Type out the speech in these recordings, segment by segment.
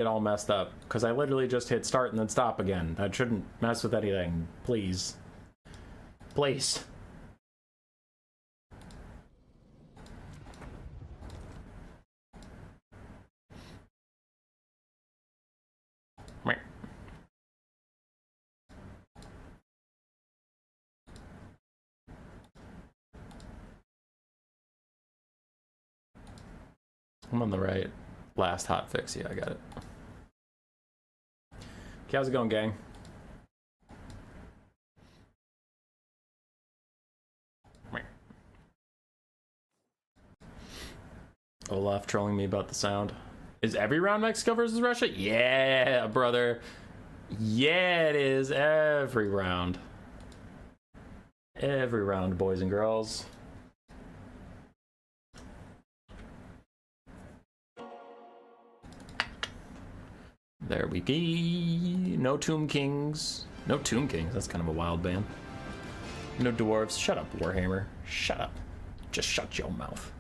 get all messed up, because I literally just hit start and then stop again. That shouldn't mess with anything. Please. Please. I'm on the right. Last hotfix. Yeah, I got it. Okay, how's it going, gang? Olaf trolling me about the sound. Is every round Mexico versus Russia? Yeah, brother. Yeah, it is. Every round. Every round, boys and girls. There we go. No Tomb Kings. No Tomb Kings. That's kind of a wild band. No dwarves. Shut up, Warhammer. Shut up. Just shut your mouth.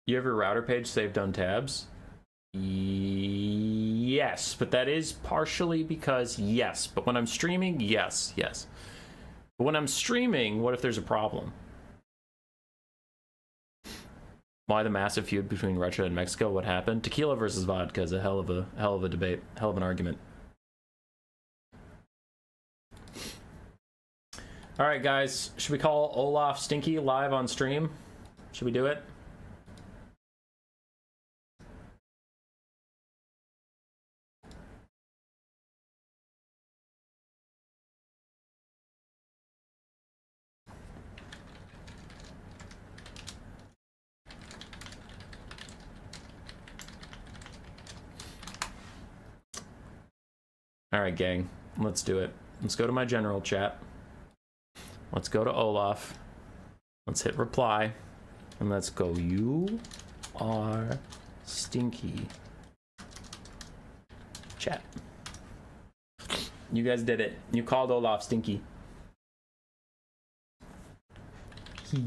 You have your router page saved on tabs? Yes, but that is partially because yes. But when I'm streaming, yes. But when I'm streaming, what if there's a problem? Why the massive feud between Russia and Mexico? What happened? Tequila versus vodka is a hell of a debate, hell of an argument. All right, guys, should we call Olaf Stinky live on stream? Should we do it? All right, gang, let's do it. Let's go to my general chat. Let's go to Olaf. Let's hit reply. And let's go, you are stinky. Chat. You guys did it. You called Olaf stinky. He.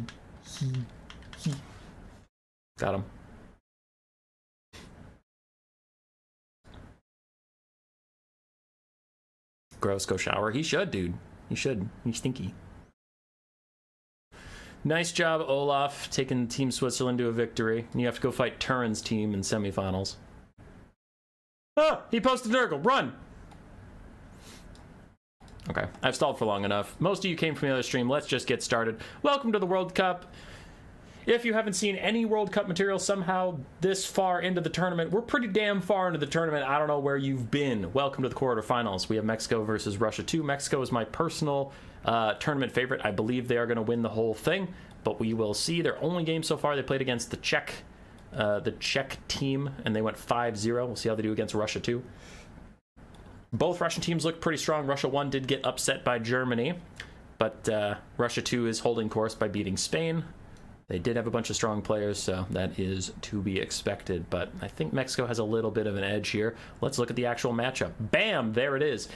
Got him. Gross, go shower. He should, dude. He should. He's stinky. Nice job, Olaf, taking Team Switzerland to a victory. And you have to go fight Turin's team in semifinals. Ah! He posted Nurgle. Run! Okay, I've stalled for long enough. Most of you came from the other stream. Let's just get started. Welcome to the World Cup. If you haven't seen any World Cup material somehow this far into the tournament, we're pretty damn far into the tournament. I don't know where you've been. Welcome to the quarterfinals. We have Mexico versus Russia 2. Mexico is my personal tournament favorite. I believe they are going to win the whole thing, but we will see. Their only game so far, they played against the Czech team, and they went 5-0. We'll see how they do against Russia 2. Both Russian teams look pretty strong. Russia 1 did get upset by Germany, but Russia 2 is holding course by beating Spain. They did have a bunch of strong players, so that is to be expected. But I think Mexico has a little bit of an edge here. Let's look at the actual matchup. Bam! There it is.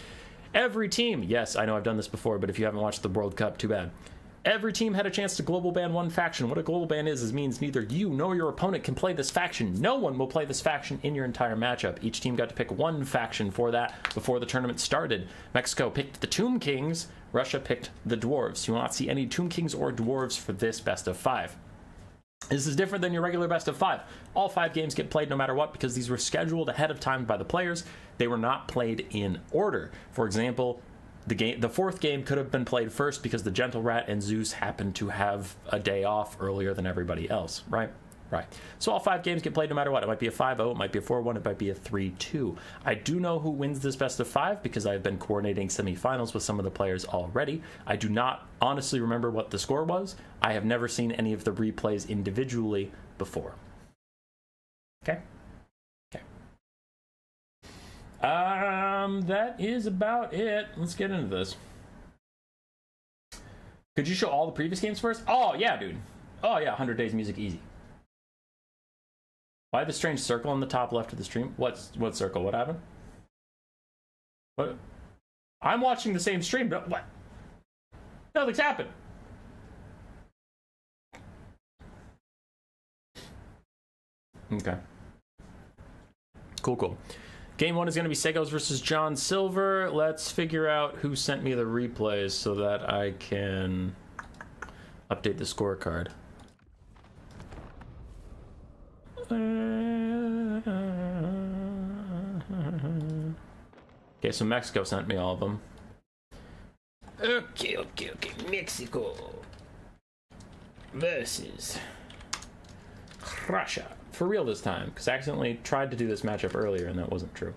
Every team, yes, I know I've done this before, but if you haven't watched the World Cup, too bad. Every team had a chance to global ban one faction. What a global ban is means neither you nor your opponent can play this faction. No one will play this faction in your entire matchup. Each team got to pick one faction for that before the tournament started. Mexico picked the Tomb Kings. Russia picked the Dwarves. You will not see any Tomb Kings or Dwarves for this best of 5. This is different than your regular best of 5. All 5 games get played no matter what because these were scheduled ahead of time by the players. They were not played in order. For example, the 4th game could have been played first because the Gentle Rat and Zeus happened to have a day off earlier than everybody else, right? Right. So all 5 games get played no matter what. It might be a 5-0, it might be a 4-1, it might be a 3-2. I do know who wins this best of 5 because I've been coordinating semifinals with some of the players already. I do not honestly remember what the score was. I have never seen any of the replays individually before. Okay? Okay. That is about it. Let's get into this. Could you show all the previous games first? Oh, yeah, dude. Oh, yeah, 100 Days Music easy. Why the strange circle on the top left of the stream? What circle? What happened? What? I'm watching the same stream, but what? Nothing's happened. Okay. Cool, cool. Game 1 is going to be Cegoz versus John Silver. Let's figure out who sent me the replays so that I can update the scorecard. Okay, so Mexico sent me all of them. Okay. Mexico versus Russia. For real this time, because I accidentally tried to do this matchup earlier and that wasn't true.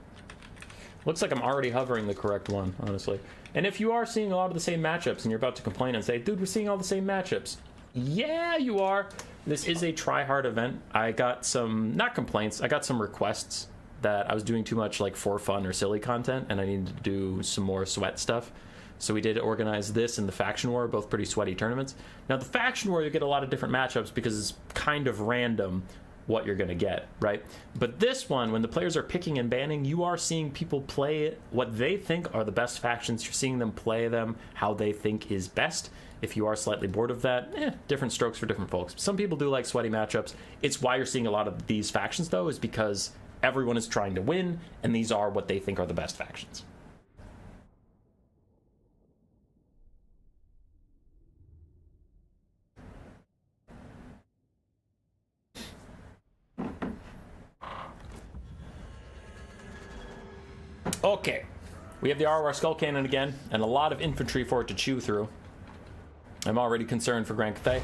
Looks like I'm already hovering the correct one, honestly. And if you are seeing a lot of the same matchups and you're about to complain and say, dude, we're seeing all the same matchups. Yeah, you are. This is a try-hard event. I got some, not complaints, I got some requests that I was doing too much like for fun or silly content and I needed to do some more sweat stuff. So we did organize this and the Faction War, both pretty sweaty tournaments. Now the Faction War, you get a lot of different matchups because it's kind of random what you're going to get, right? But this one, when the players are picking and banning, you are seeing people play what they think are the best factions. You're seeing them play them how they think is best. If you are slightly bored of that, different strokes for different folks. Some people do like sweaty matchups. It's why you're seeing a lot of these factions, though, is because everyone is trying to win, and these are what they think are the best factions. Okay, we have the ROR Skull Cannon again, and a lot of infantry for it to chew through. I'm already concerned for Grand Cathay.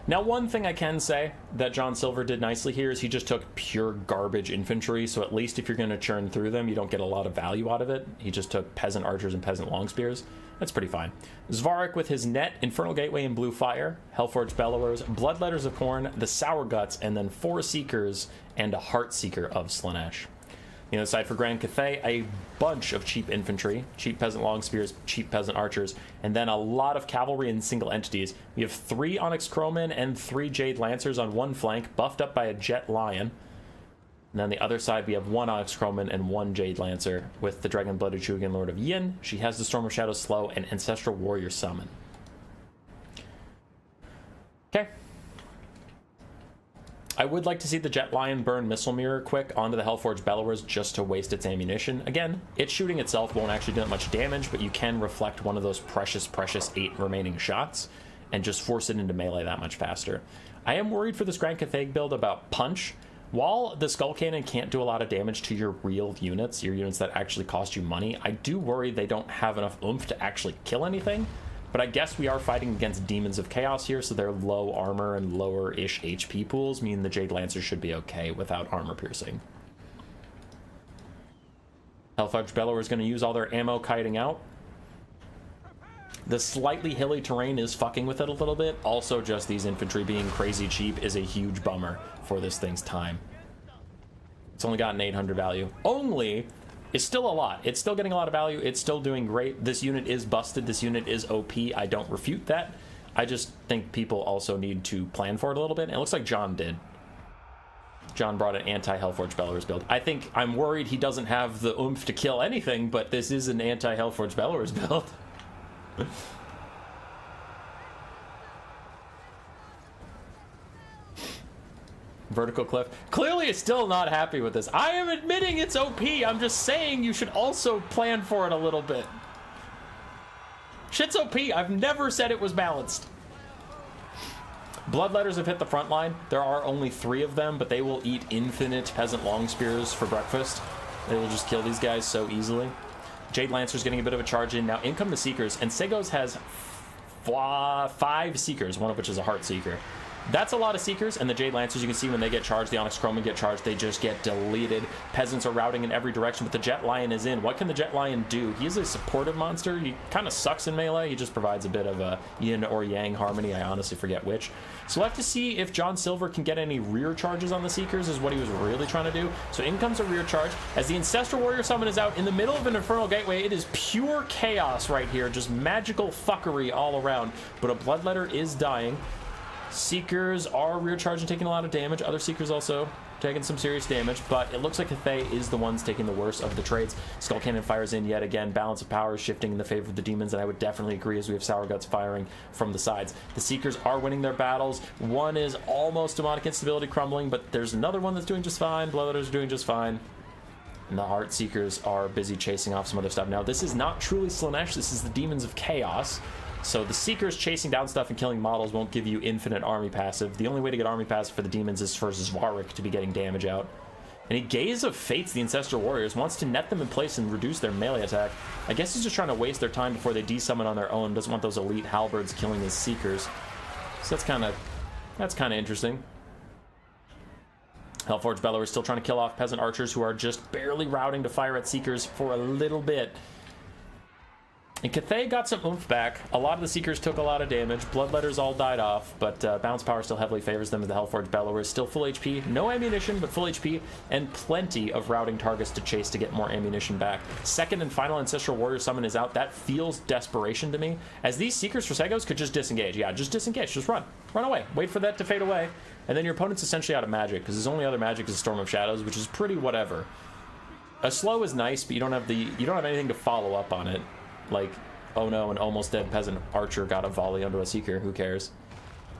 Now, one thing I can say that John Silver did nicely here is he just took pure garbage infantry, so at least if you're going to churn through them, you don't get a lot of value out of it. He just took peasant archers and peasant long spears. That's pretty fine. Zvarek with his net, Infernal Gateway and Blue Fire, Hellforged Bellowers, Bloodletters of Khorne, the Sour Guts, and then 4 Seekers and a Heart Seeker of Slaanesh. The other side for Grand Cathay, a bunch of cheap infantry, cheap peasant long spears, cheap peasant archers, and then a lot of cavalry and single entities. We have 3 Onyx Crowmen and 3 Jade Lancers on one flank, buffed up by a Jet Lion. And then the other side, we have 1 Onyx Crowman and 1 Jade Lancer with the Dragon-Blooded Shugen Lord of Yin. She has the Storm of Shadows slow and Ancestral Warrior summon. Okay. I would like to see the Jet Lion burn Missile Mirror quick onto the Hellforged Bellowers just to waste its ammunition. Again, its shooting itself won't actually do that much damage, but you can reflect one of those precious 8 remaining shots and just force it into melee that much faster. I am worried for this Grand Cathay build about punch. While the Skull Cannon can't do a lot of damage to your real units, your units that actually cost you money, I do worry they don't have enough oomph to actually kill anything. But I guess we are fighting against Demons of Chaos here, so they're low armor and lower-ish HP pools, meaning the Jade Lancer should be okay without armor piercing. Hellforged Bellower is going to use all their ammo kiting out. The slightly hilly terrain is fucking with it a little bit. Also, just these infantry being crazy cheap is a huge bummer for this thing's time. It's only got an 800 value. Only... It's still a lot. It's still getting a lot of value. It's still doing great. This unit is busted. This unit is OP. I don't refute that. I just think people also need to plan for it a little bit. And it looks like John did. John brought an anti-Hellforged Bellowers build. I'm worried he doesn't have the oomph to kill anything, but this is an anti-Hellforged Bellowers build. Vertical cliff. Clearly is still not happy with this. I am admitting it's OP. I'm just saying you should also plan for it a little bit. Shit's OP. I've never said it was balanced. Bloodletters have hit the front line. There are only 3 of them, but they will eat infinite peasant long spears for breakfast. They will just kill these guys so easily. Jade Lancer's getting a bit of a charge in. Now in come the Seekers, and Cegoz has 5 Seekers, one of which is a Heart Seeker. That's a lot of Seekers, and the Jade Lancers, you can see when they get charged, the Onyx Crowmen get charged, they just get deleted. Peasants are routing in every direction, but the Jet Lion is in. What can the Jet Lion do? He is a supportive monster. He kind of sucks in melee. He just provides a bit of a yin or yang harmony. I honestly forget which. So we'll have to see if John Silver can get any rear charges on the Seekers, is what he was really trying to do. So in comes a rear charge. As the Ancestral Warrior Summon is out in the middle of an Infernal Gateway, it is pure chaos right here. Just magical fuckery all around. But a Bloodletter is dying. Seekers are rear charging, taking a lot of damage. Other Seekers also taking some serious damage, but it looks like Akkeinn is the ones taking the worst of the trades. Skull Cannon fires in yet again. Balance of power shifting in the favor of the demons, and I would definitely agree as we have Sour Guts firing from the sides. The Seekers are winning their battles. One is almost demonic instability crumbling, but there's another one that's doing just fine. Bloodletters are doing just fine. And the Heart Seekers are busy chasing off some other stuff. Now, this is not truly Slaanesh. This is the Demons of Chaos. So the Seekers chasing down stuff and killing models won't give you infinite army passive. The only way to get army passive for the demons is for Svarik to be getting damage out. And he Gaze of Fates the Ancestral Warriors, wants to net them in place and reduce their melee attack. I guess he's just trying to waste their time before they desummon on their own. Doesn't want those elite halberds killing his Seekers. So that's kind of interesting. Hellforged Bellower is still trying to kill off peasant archers who are just barely routing to fire at Seekers for a little bit. And Akkeinn got some oomph back. A lot of the Seekers took a lot of damage. Bloodletters all died off, but Bounce Power still heavily favors them as the Hellforged Bellower is still full HP. No ammunition, but full HP, and plenty of routing targets to chase to get more ammunition back. Second and final Ancestral Warrior Summon is out. That feels desperation to me, as these Seekers for Cegoz could just disengage. Yeah, just disengage. Just run. Run away. Wait for that to fade away, and then your opponent's essentially out of magic, because his only other magic is Storm of Shadows, which is pretty whatever. A slow is nice, but you don't have anything to follow up on it. Like, oh no, an almost dead peasant archer got a volley onto a Seeker. Who cares?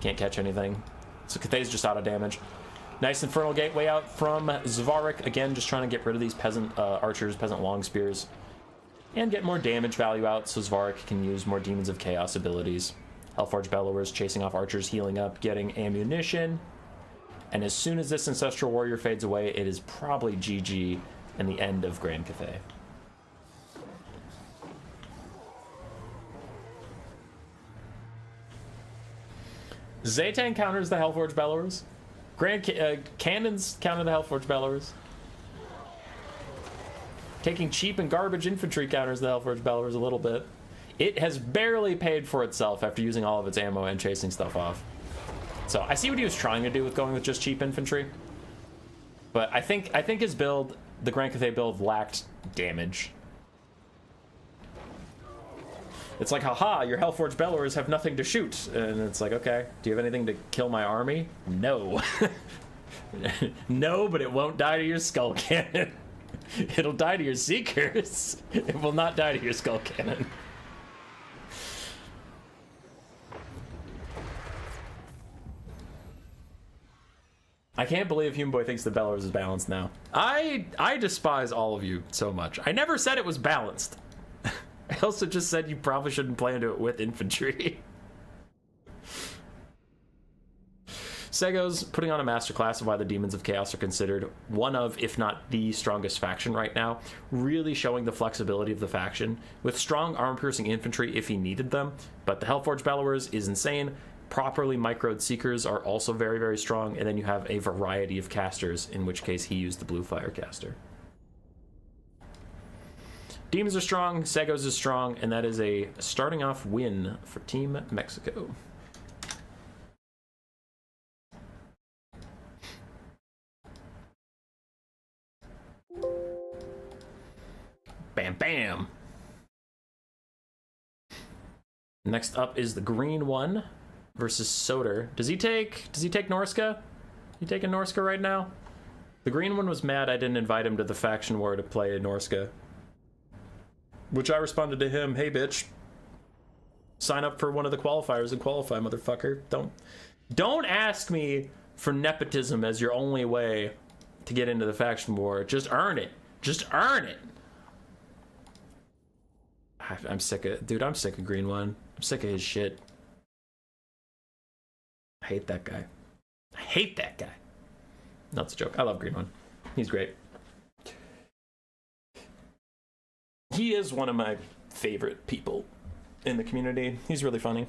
Can't catch anything. So Akkeinn's just out of damage. Nice Infernal Gateway out from Svarik. Again, just trying to get rid of these peasant archers, peasant long spears, and get more damage value out so Svarik can use more Demons of Chaos abilities. Hellforged Bellowers chasing off archers, healing up, getting ammunition. And as soon as this Ancestral Warrior fades away, it is probably GG and the end of Grand Cathay. Zaytang counters the Hellforged Bellowers. Cannons counter the Hellforged Bellowers. Taking cheap and garbage infantry counters the Hellforged Bellowers a little bit. It has barely paid for itself after using all of its ammo and chasing stuff off. So I see what he was trying to do with going with just cheap infantry. But I think his build, the Grand Cathay build, lacked damage. It's like, haha, your Hellforged Bellowers have nothing to shoot. And it's like, okay, do you have anything to kill my army? No. No, but it won't die to your Skull Cannon. It'll die to your Seekers. It will not die to your Skull Cannon. I can't believe Human Boy thinks the Bellowers is balanced now. I despise all of you so much. I never said it was balanced. I also just said you probably shouldn't play into it with infantry. Cegoz putting on a masterclass of why the Demons of Chaos are considered one of, if not the strongest faction right now, really showing the flexibility of the faction, with strong armor-piercing infantry if he needed them, but the Hellforged Bellowers is insane. Properly microed Seekers are also very, very strong, and then you have a variety of casters, in which case he used the Blue Fire caster. Demons are strong, Cegoz is strong, and that is a starting off win for Team Mexico. Bam, bam. Next up is the TheGreenOne versus Soter. Does he take Norska? You taking Norska right now? The TheGreenOne was mad I didn't invite him to the faction war to play Norska. Which I responded to him, hey bitch, sign up for one of the qualifiers and qualify, motherfucker. Don't ask me for nepotism as your only way to get into the faction war. Just earn it. Just earn it. I'm sick of TheGreenOne. I'm sick of his shit. I hate that guy. I hate that guy. That's a joke. I love TheGreenOne. He's great. He is one of my favorite people in the community. He's really funny.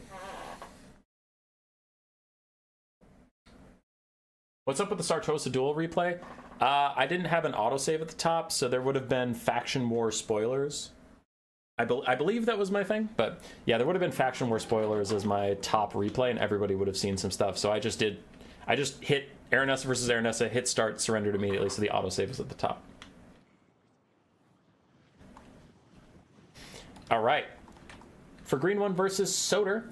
What's up with the Sartosa Duel replay? I didn't have an autosave at the top, so there would have been Faction War spoilers. I believe that was my thing, but yeah, there would have been Faction War spoilers as my top replay, and everybody would have seen some stuff. So I just hit Aranessa versus Aranessa, hit start, surrendered immediately, so the autosave is at the top. All right, for TheGreenOne versus Soter,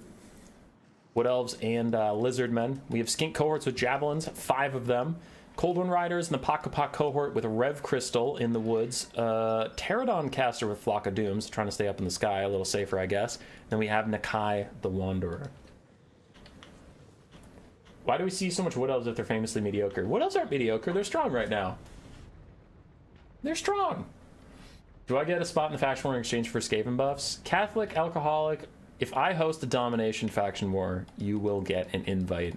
Wood Elves and Lizard Men. We have Skink cohorts with Javelins, 5 of them. Cold One Riders and the Pakapok cohort with Rev Crystal in the woods. Pterodon caster with Flock of Dooms, trying to stay up in the sky, a little safer, I guess. Then we have Nakai the Wanderer. Why do we see so much Wood Elves if they're famously mediocre? Wood Elves aren't mediocre, they're strong right now. They're strong. Do I get a spot in the faction war in exchange for Skaven buffs? Catholic, alcoholic. If I host a domination faction war, you will get an invite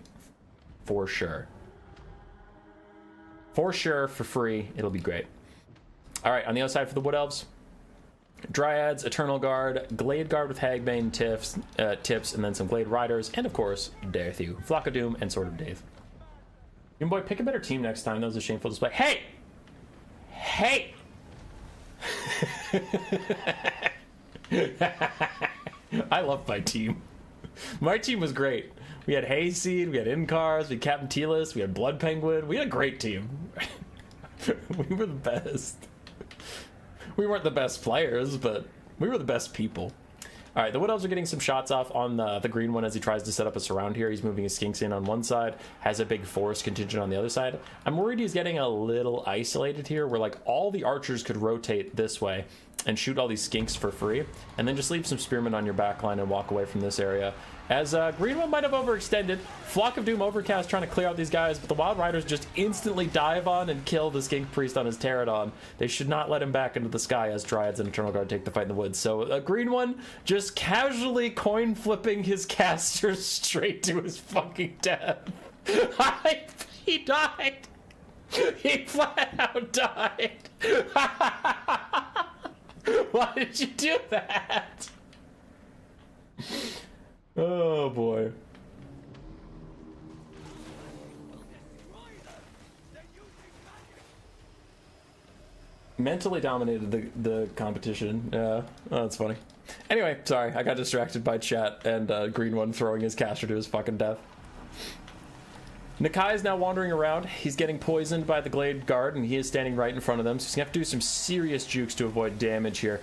for sure. For sure, for free. It'll be great. All right, on the other side for the Wood Elves, Dryads, Eternal Guard, Glade Guard with Hagbane tips, and then some Glade Riders, and of course, Darthu, Flock of Doom, and Sword of Dave. Young boy, pick a better team next time. That was a shameful display. Hey! Hey! I love my team. My team was great. We had Hayseed, we had Incars, we had Captain Telis, we had Blood Penguin. We had a great team. We were the best. We weren't the best players, but we were the best people. All right, the Wood Elves are getting some shots off on the green one as he tries to set up a surround here. He's moving his Skinks in on one side, has a big forest contingent on the other side. I'm worried he's getting a little isolated here, where like all the archers could rotate this way and shoot all these Skinks for free, and then just leave some spearmen on your back line and walk away from this area. As green one might have overextended, Flock of Doom Overcast trying to clear out these guys, but the Wild Riders just instantly dive on and kill the Skink Priest on his Pterodon. They should not let him back into the sky as Dryads and Eternal Guard take the fight in the woods. So green one just casually coin flipping his caster straight to his fucking death. He died. He flat out died. Why did you do that? Oh boy. Mentally dominated the competition. Yeah, oh, that's funny. Anyway, sorry, I got distracted by chat and green one throwing his caster to his fucking death. Nakai is now wandering around. He's getting poisoned by the Glade Guard, and he is standing right in front of them, so he's gonna have to do some serious jukes to avoid damage here.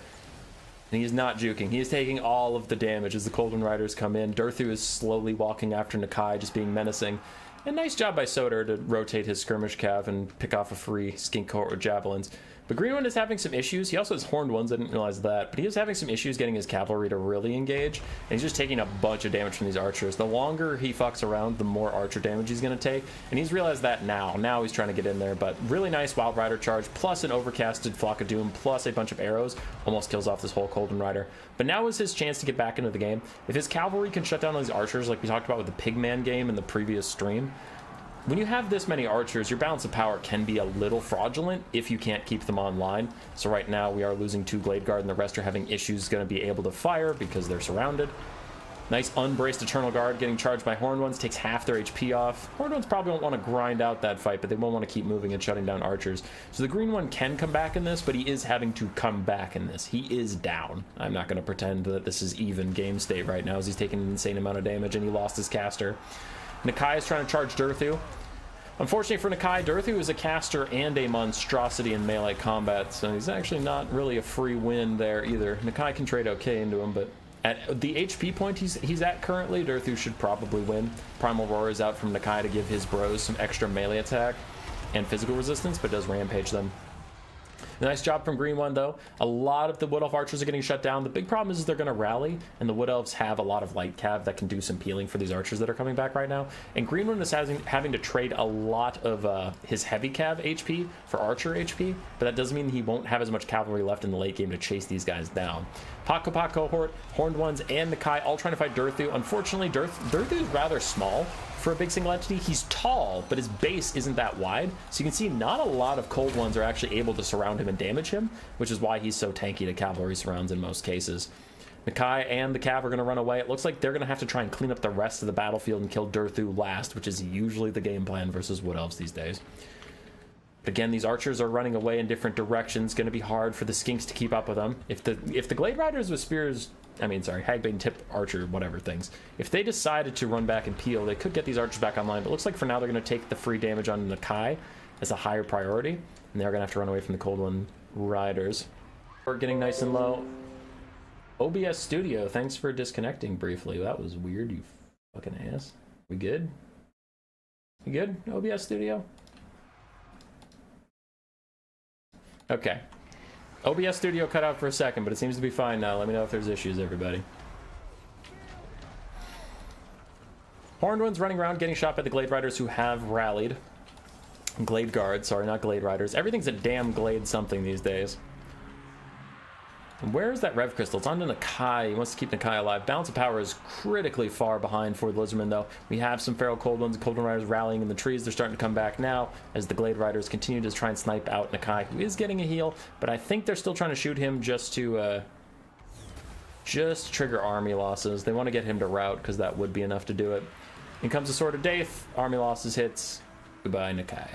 And he's not juking. He is taking all of the damage as the Cold One Riders come in. Darthu is slowly walking after Nakai, just being menacing. And nice job by Soter to rotate his skirmish cav and pick off a free Skink cohort with javelins. But Green One is having some issues. He also has horned ones. I didn't realize that. But he is having some issues getting his cavalry to really engage. And he's just taking a bunch of damage from these archers. The longer he fucks around, the more archer damage he's going to take. And he's realized that now. Now he's trying to get in there. But really nice Wild Rider charge, plus an overcasted Flock of Doom, plus a bunch of arrows. Almost kills off this whole Golden Rider. But now is his chance to get back into the game. If his cavalry can shut down all these archers, like we talked about with the Pigman game in the previous stream, when you have this many archers, your balance of power can be a little fraudulent if you can't keep them online. So right now we are losing 2 Glade Guard and the rest are having issues going to be able to fire because they're surrounded. Nice unbraced Eternal Guard getting charged by Horned Ones, takes half their HP off. Horned Ones probably won't want to grind out that fight, but they won't want to keep moving and shutting down archers. So the green one can come back in this, but he is having to come back in this. He is down. I'm not going to pretend that this is even game state right now as he's taking an insane amount of damage and he lost his caster. Nakai is trying to charge Darthu. Unfortunately for Nakai, Darthu is a caster and a monstrosity in melee combat, so he's actually not really a free win there either. Nakai can trade okay into him, but at the HP point he's at currently, Darthu should probably win. Primal Roar is out from Nakai to give his bros some extra melee attack and physical resistance, but does rampage them. Nice job from Green One, though. A lot of the Wood Elf archers are getting shut down. The big problem is they're going to rally, and the Wood Elves have a lot of light cav that can do some peeling for these archers that are coming back right now. And Green One is having to trade a lot of his heavy cav HP for archer HP, but that doesn't mean he won't have as much cavalry left in the late game to chase these guys down. Pakapok cohort, Horned Ones, and Nakai all trying to fight Darthu. Unfortunately, Darthu is rather small for a big single entity. He's tall, but his base isn't that wide, so you can see not a lot of Cold Ones are actually able to surround him and damage him, which is why he's so tanky to cavalry surrounds in most cases. Nakai and the cav are going to run away. It looks like they're going to have to try and clean up the rest of the battlefield and kill Darthu last, which is usually the game plan versus Wood Elves these days. But again, these archers are running away in different directions. Going to be hard for the Skinks to keep up with them. If the Glade Riders with spears, Hagbane tip archer, whatever things, if they decided to run back and peel, they could get these archers back online. But it looks like for now they're going to take the free damage on Nakai as a higher priority, and they're going to have to run away from the Cold One Riders. We're getting nice and low. OBS Studio, thanks for disconnecting briefly. That was weird, you Fucking ass. We good? We good, OBS Studio? Okay. OBS Studio cut out for a second, but it seems to be fine now. Let me know if there's issues, everybody. Horned ones running around getting shot by the Glade Riders who have rallied. Glade Guards, sorry, not Glade Riders. Everything's a damn Glade something these days. And where's that Rev Crystal? It's on to Nakai. He wants to keep Nakai alive. Balance of power is critically far behind for the Lizardmen, though. We have some Feral Cold Ones, Cold One Riders rallying in the trees. They're starting to come back now as the Glade Riders continue to try and snipe out Nakai, who is getting a heal, but I think they're still trying to shoot him just to trigger army losses. They want to get him to rout because that would be enough to do it. In comes the Sword of Daith. Army losses hits. Goodbye, Nakai.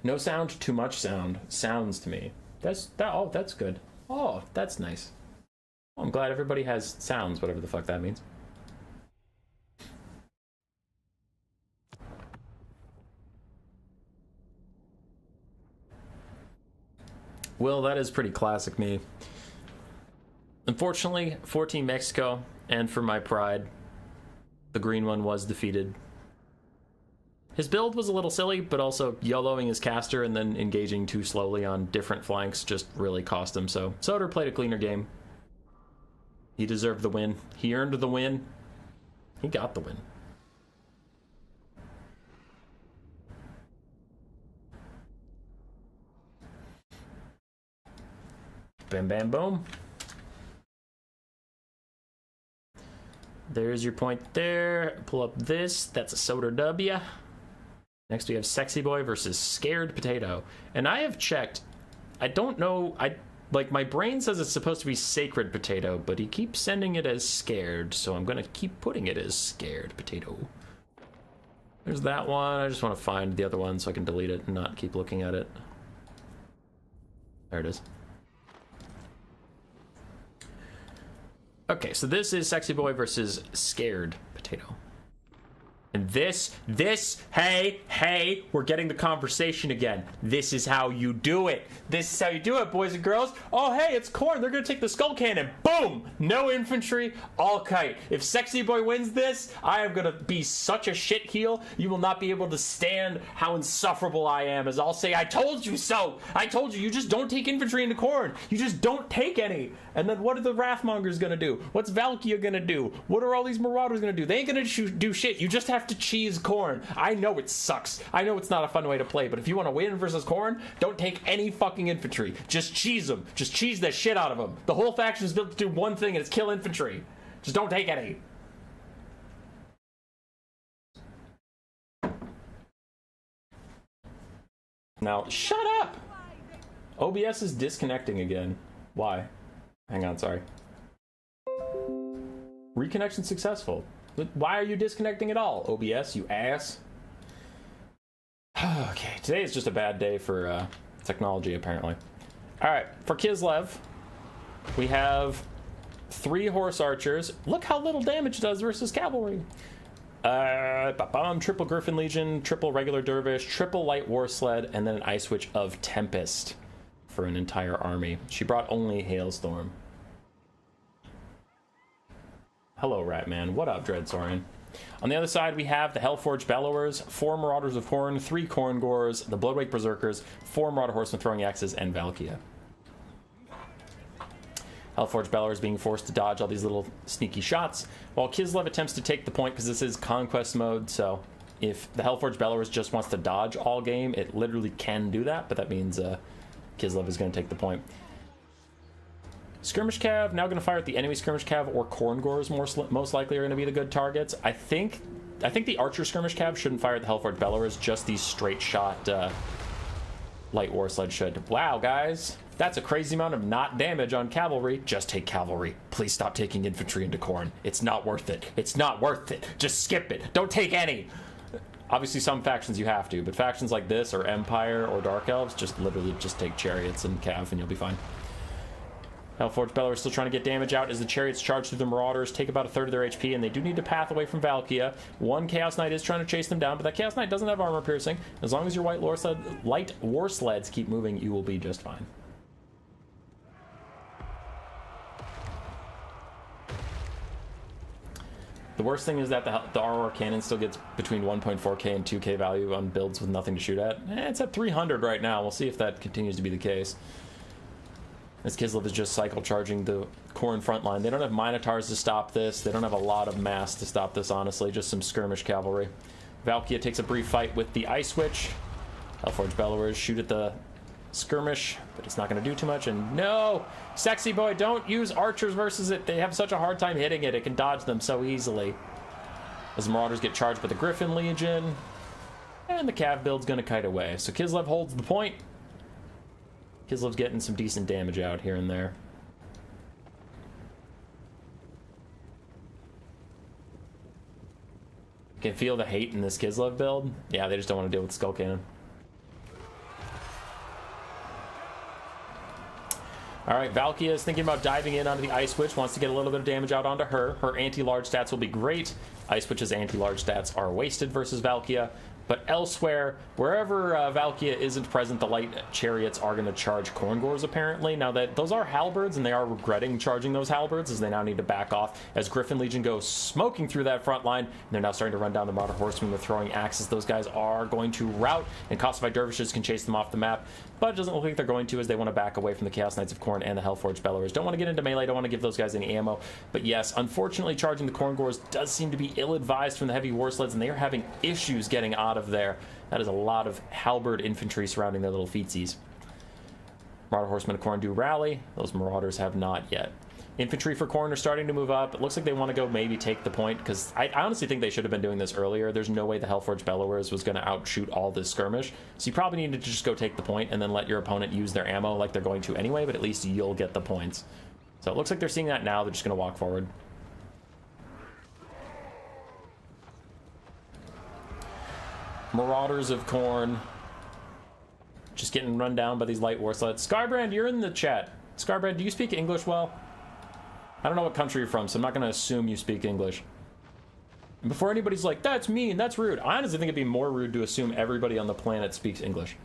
No sound, too much sound. Sounds to me. Oh, that's good. Oh, that's nice. I'm glad everybody has sounds, whatever the fuck that means. Well, that is pretty classic me. Unfortunately, for Team Mexico, and for my pride, the green one was defeated. His build was a little silly, but also YOLOing his caster and then engaging too slowly on different flanks just really cost him. So Soter played a cleaner game. He deserved the win. He earned the win. He got the win. Bam, bam, boom. There's your point there. Pull up this. That's a Soter W. Next we have Sexyboy versus Scared Potato. And I have checked. I don't know. My brain says it's supposed to be Sacred Potato, but he keeps sending it as Scared, so I'm gonna keep putting it as Scared Potato. There's that one. I just want to find the other one so I can delete it and not keep looking at it. There it is. Okay, so this is Sexyboy versus Scared Potato. And this, hey, we're getting the conversation again. This is how you do it. This is how you do it, boys and girls. Oh, hey, it's Corn. They're going to take the Skull Cannon. Boom! No infantry, all kite. If Sexyboy wins this, I am going to be such a shit heel. You will not be able to stand how insufferable I am, as I'll say, I told you so. I told you, you just don't take infantry into Corn. You just don't take any. And then what are the Wrathmongers going to do? What's Valkia going to do? What are all these Marauders going to do? They ain't going to do shit. You just have to cheese Corn. I know it sucks. I know it's not a fun way to play, but if you want to win versus Corn, don't take any fucking infantry. Just cheese them. Just cheese the shit out of them. The whole faction is built to do one thing, and it's kill infantry. Just don't take any. Now, shut up! OBS is disconnecting again. Why? Hang on, sorry. Reconnection successful. Why are you disconnecting at all, OBS, you ass? Okay, today is just a bad day for technology, apparently. Alright, for Kislev, we have 3 horse archers. Look how little damage does versus cavalry. Triple Griffin Legion, triple regular Dervish, triple light war sled, and then an Ice Witch of Tempest for an entire army. She brought only Hailstorm. Hello, Ratman. What up, Dreadsaurian? On the other side, we have the Hellforged Bellowers, 4 Marauders of Horn, 3 Corngors, the Bloodwake Berserkers, 4 Marauder Horsemen throwing axes, and Valkia. Hellforged Bellowers being forced to dodge all these little sneaky shots, while Kislev attempts to take the point because this is Conquest mode, so if the Hellforged Bellowers just wants to dodge all game, it literally can do that, but that means Kislev is going to take the point. Skirmish Cav, now going to fire at the enemy Skirmish Cav or Corngors most likely are going to be the good targets. I think the Archer Skirmish Cav shouldn't fire at the Hellforged Bellowers, just these straight shot Light War Sled should. Wow, guys, that's a crazy amount of not damage on cavalry. Just take cavalry. Please stop taking infantry into Corn. It's not worth it. It's not worth it. Just skip it. Don't take any. Obviously, some factions you have to, but factions like this or Empire or Dark Elves, just literally just take Chariots and Cav and you'll be fine. Hellforged Bellowers still trying to get damage out as the Chariots charge through the Marauders, take about a third of their HP, and they do need to path away from Valkia. One Chaos Knight is trying to chase them down, but that Chaos Knight doesn't have armor piercing. As long as your light war sleds keep moving, you will be just fine. The worst thing is that the RR cannon still gets between 1.4k and 2k value on builds with nothing to shoot at. It's at 300 right now. We'll see if that continues to be the case. As Kislev is just cycle charging the Khorne front line. They don't have Minotaurs to stop this. They don't have a lot of mass to stop this, honestly. Just some skirmish cavalry. Valkia takes a brief fight with the Ice Witch. Hellforge Bellowers shoot at the skirmish, but it's not going to do too much. And no! Sexyboy, don't use archers versus it. They have such a hard time hitting it. It can dodge them so easily. As the Marauders get charged by the Griffin Legion. And the Cav build's going to kite away. So Kislev holds the point. Kislev's getting some decent damage out here and there. Can feel the hate in this Kislev build. Yeah, they just don't want to deal with the Skull Cannon. Alright, Valkia is thinking about diving in onto the Ice Witch, wants to get a little bit of damage out onto her. Her anti-large stats will be great. Ice Witch's anti-large stats are wasted versus Valkia. But elsewhere, wherever Valkia isn't present, the light chariots are going to charge Khorngors, apparently. Now, that those are halberds, and they are regretting charging those halberds, as they now need to back off. As Griffin Legion goes smoking through that front line, and they're now starting to run down the Marauder Horsemen. They're throwing axes. Those guys are going to rout, and Cosified Dervishes can chase them off the map. But it doesn't look like they're going to, as they want to back away from the Chaos Knights of Khorne and the Hellforge Bellowers. Don't want to get into melee, don't want to give those guys any ammo. But yes, unfortunately, charging the Khorngors does seem to be ill-advised from the heavy war sleds, and they are having issues getting out of there. That is a lot of halberd infantry surrounding their little feetsies. Marauder Horsemen of Khorne do rally. Those Marauders have not yet. Infantry for Khorne are starting to move up. It looks like they want to go maybe take the point, because I honestly think they should have been doing this earlier. There's no way the Hellforge Bellowers was going to outshoot all this skirmish. So you probably need to just go take the point and then let your opponent use their ammo like they're going to anyway, but at least you'll get the points. So it looks like they're seeing that now. They're just going to walk forward. Marauders of Khorne just getting run down by these light war sleds. Scarbrand, you're in the chat. Scarbrand, do you speak English well? I don't know what country you're from, so I'm not going to assume you speak English. And before anybody's like, that's mean, that's rude, I honestly think it'd be more rude to assume everybody on the planet speaks English.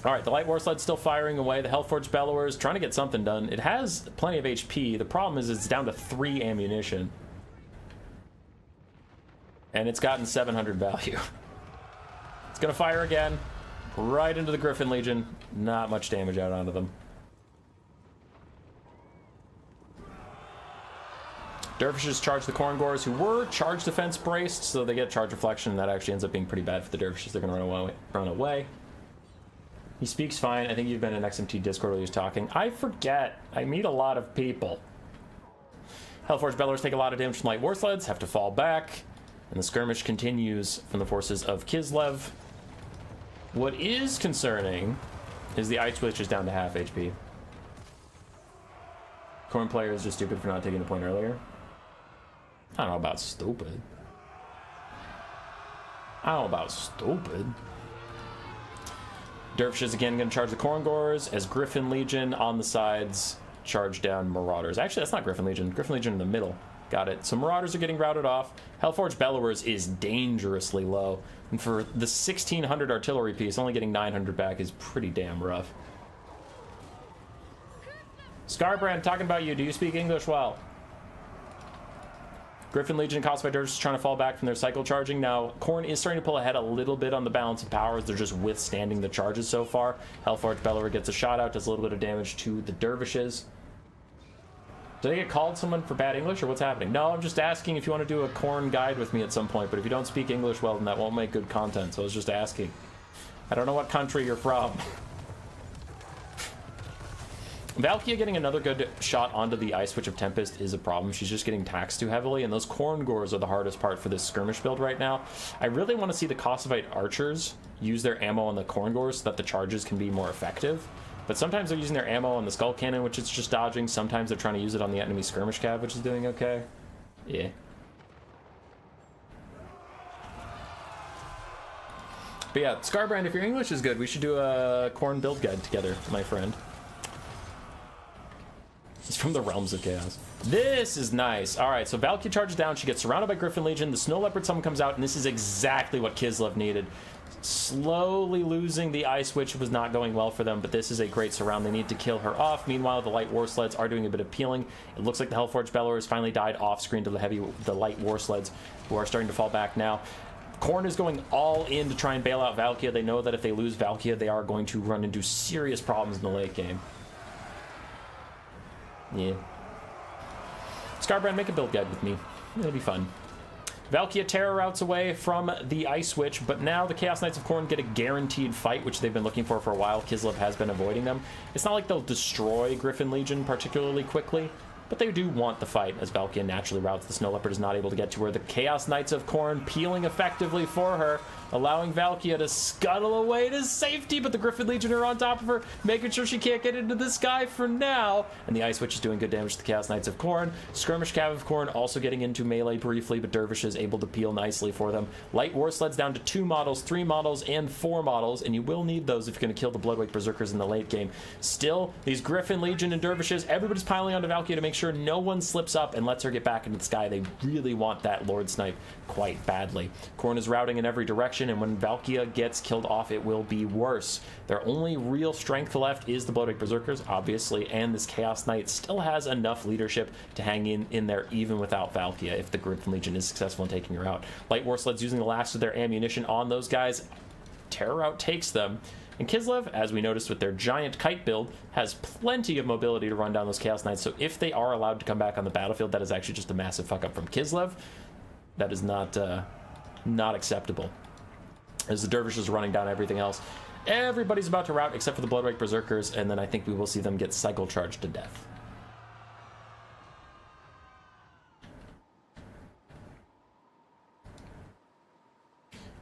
Alright, the light war sled's still firing away. The Hellforge Bellowers trying to get something done. It has plenty of HP. The problem is it's down to 3 ammunition. And it's gotten 700 value. It's going to fire again. Right into the Griffin Legion. Not much damage out onto them. Dervishes charge the Khorngors, who were charge defense braced, so they get charge reflection, and that actually ends up being pretty bad for the Dervishes. They're going to run away. He speaks fine. I think you've been in XMT Discord while he was talking. I forget. I meet a lot of people. Hellforge Bellowers take a lot of damage from light war sleds, have to fall back, and the skirmish continues from the forces of Kislev. What is concerning is the Ice Witch is down to half HP. Khorne player is just stupid for not taking the point earlier. I don't know about stupid. I don't know about stupid. Dervishes again going to charge the Khorngors as Griffin Legion on the sides charge down Marauders. Actually, that's not Griffin Legion. Griffin Legion in the middle. Got it. So Marauders are getting routed off. Hellforge Bellowers is dangerously low. And for the 1,600 artillery piece, only getting 900 back is pretty damn rough. Scarbrand, talking about you. Do you speak English well? Griffin Legion and Cosified Dervishes trying to fall back from their cycle charging. Now, Khorne is starting to pull ahead a little bit on the balance of powers. They're just withstanding the charges so far. Hellforge Bellower gets a shot out, does a little bit of damage to the Dervishes. Did I get called someone for bad English, or what's happening? No, I'm just asking if you want to do a Khorne guide with me at some point, but if you don't speak English well, then that won't make good content, so I was just asking. I don't know what country you're from. Valkia getting another good shot onto the Ice Witch of Tempest is a problem. She's just getting taxed too heavily, and those Khorngors are the hardest part for this skirmish build right now. I really want to see the Cosified Archers use their ammo on the Khorngors so that the charges can be more effective. But sometimes they're using their ammo on the Skull Cannon, which is just dodging. Sometimes they're trying to use it on the enemy Skirmish Cav, which is doing okay. Yeah. But yeah, Scarbrand, if your English is good, we should do a Khorne build guide together, my friend. He's from the Realms of Chaos. This is nice. All right, so Valkia charges down. She gets surrounded by Griffin Legion. The Snow Leopard Summon comes out, and this is exactly what Kislev needed. slowly losing the Ice Witch was not going well for them, but this is a great surround. They need to kill her off. Meanwhile, the Light War Sleds are doing a bit of peeling. It looks like the Hellforged Bellower has finally died off screen to the Light War Sleds, who are starting to fall back now. Khorne is going all in to try and bail out Valkia. They know that if they lose Valkia, they are going to run into serious problems in the late game. Yeah. Scarbrand, make a build guide with me. It'll be fun. Valkia terror routes away from the Ice Witch, but now the Chaos Knights of Khorne get a guaranteed fight, which they've been looking for a while. Kislev has been avoiding them. It's not like they'll destroy Griffin Legion particularly quickly, but they do want the fight, as Valkia naturally routes. The Snow Leopard is not able to get to her. The Chaos Knights of Khorne peeling effectively for her, allowing Valkia to scuttle away to safety, but the Griffin Legion are on top of her, making sure she can't get into the sky for now. And the Ice Witch is doing good damage to the Chaos Knights of Khorne. Skirmish Cav of Khorne also getting into melee briefly, but Dervish is able to peel nicely for them. Light War Sleds down to 2 models, 3 models, and 4 models, and you will need those if you're going to kill the Bloodwake Berserkers in the late game. Still, these Griffin Legion and Dervishes, everybody's piling onto Valkia to make sure no one slips up and lets her get back into the sky. They really want that Lord Snipe quite badly. Khorne is routing in every direction, and when Valkia gets killed off, it will be worse. Their only real strength left is the Bloodwake Berserkers, obviously, and this Chaos Knight still has enough leadership to hang in there even without Valkia if the Griffin Legion is successful in taking her out. Light War Sleds using the last of their ammunition on those guys. Terror Route takes them. And Kislev, as we noticed with their giant kite build, has plenty of mobility to run down those Chaos Knights, so if they are allowed to come back on the battlefield, that is actually just a massive fuck up from Kislev. That is not acceptable. As the Dervishes are running down everything else, everybody's about to rout except for the Bloodwake Berserkers, and then I think we will see them get cycle charged to death.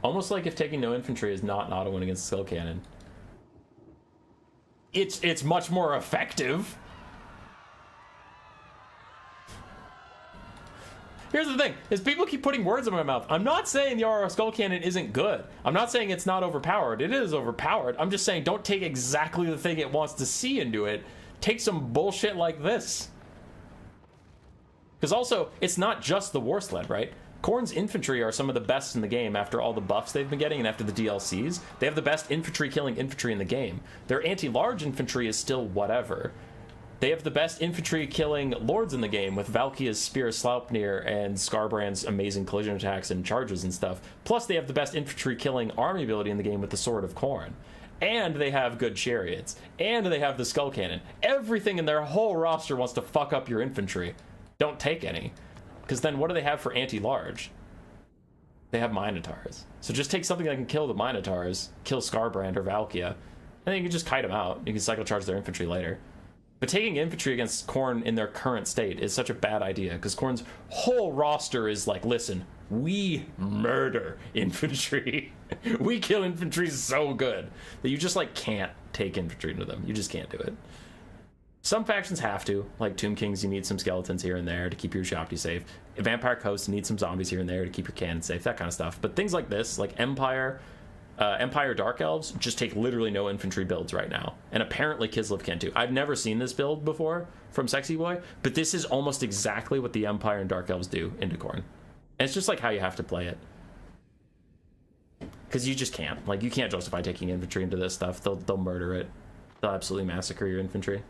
Almost like if taking no infantry is not an auto win against Skull Cannon. It's much more effective. Here's the thing, is people keep putting words in my mouth. I'm not saying the RR Skull Cannon isn't good. I'm not saying it's not overpowered. It is overpowered. I'm just saying don't take exactly the thing it wants to see into it. Take some bullshit like this. Because also, it's not just the War Sled, right? Khorne's infantry are some of the best in the game after all the buffs they've been getting and after the DLCs. They have the best infantry killing infantry in the game. Their anti-large infantry is still whatever. They have the best infantry killing lords in the game with Valkia's Spear Sleipnir and Scarbrand's amazing collision attacks and charges and stuff. Plus they have the best infantry killing army ability in the game with the Sword of Khorne. And they have good chariots. And they have the Skull Cannon. Everything in their whole roster wants to fuck up your infantry. Don't take any. Because then what do they have for anti-large? They have Minotaurs. So just take something that can kill the Minotaurs, kill Scarbrand or Valkia, and then you can just kite them out. You can cycle charge their infantry later. But taking infantry against Khorne in their current state is such a bad idea, because Khorne's whole roster is like, listen, we murder infantry. We kill infantry so good that you just like can't take infantry into them. You just can't do it. Some factions have to, like Tomb Kings, you need some skeletons here and there to keep your Shopti safe. Vampire Coast, you need some zombies here and there to keep your cannon safe, that kind of stuff. But things like this, like Empire Dark Elves, just take literally no infantry builds right now. And apparently Kislev can too. I've never seen this build before from Sexyboy, but this is almost exactly what the Empire and Dark Elves do into Khorne. And it's just like how you have to play it. Because you just can't. Like, you can't justify taking infantry into this stuff. They'll murder it. They'll absolutely massacre your infantry.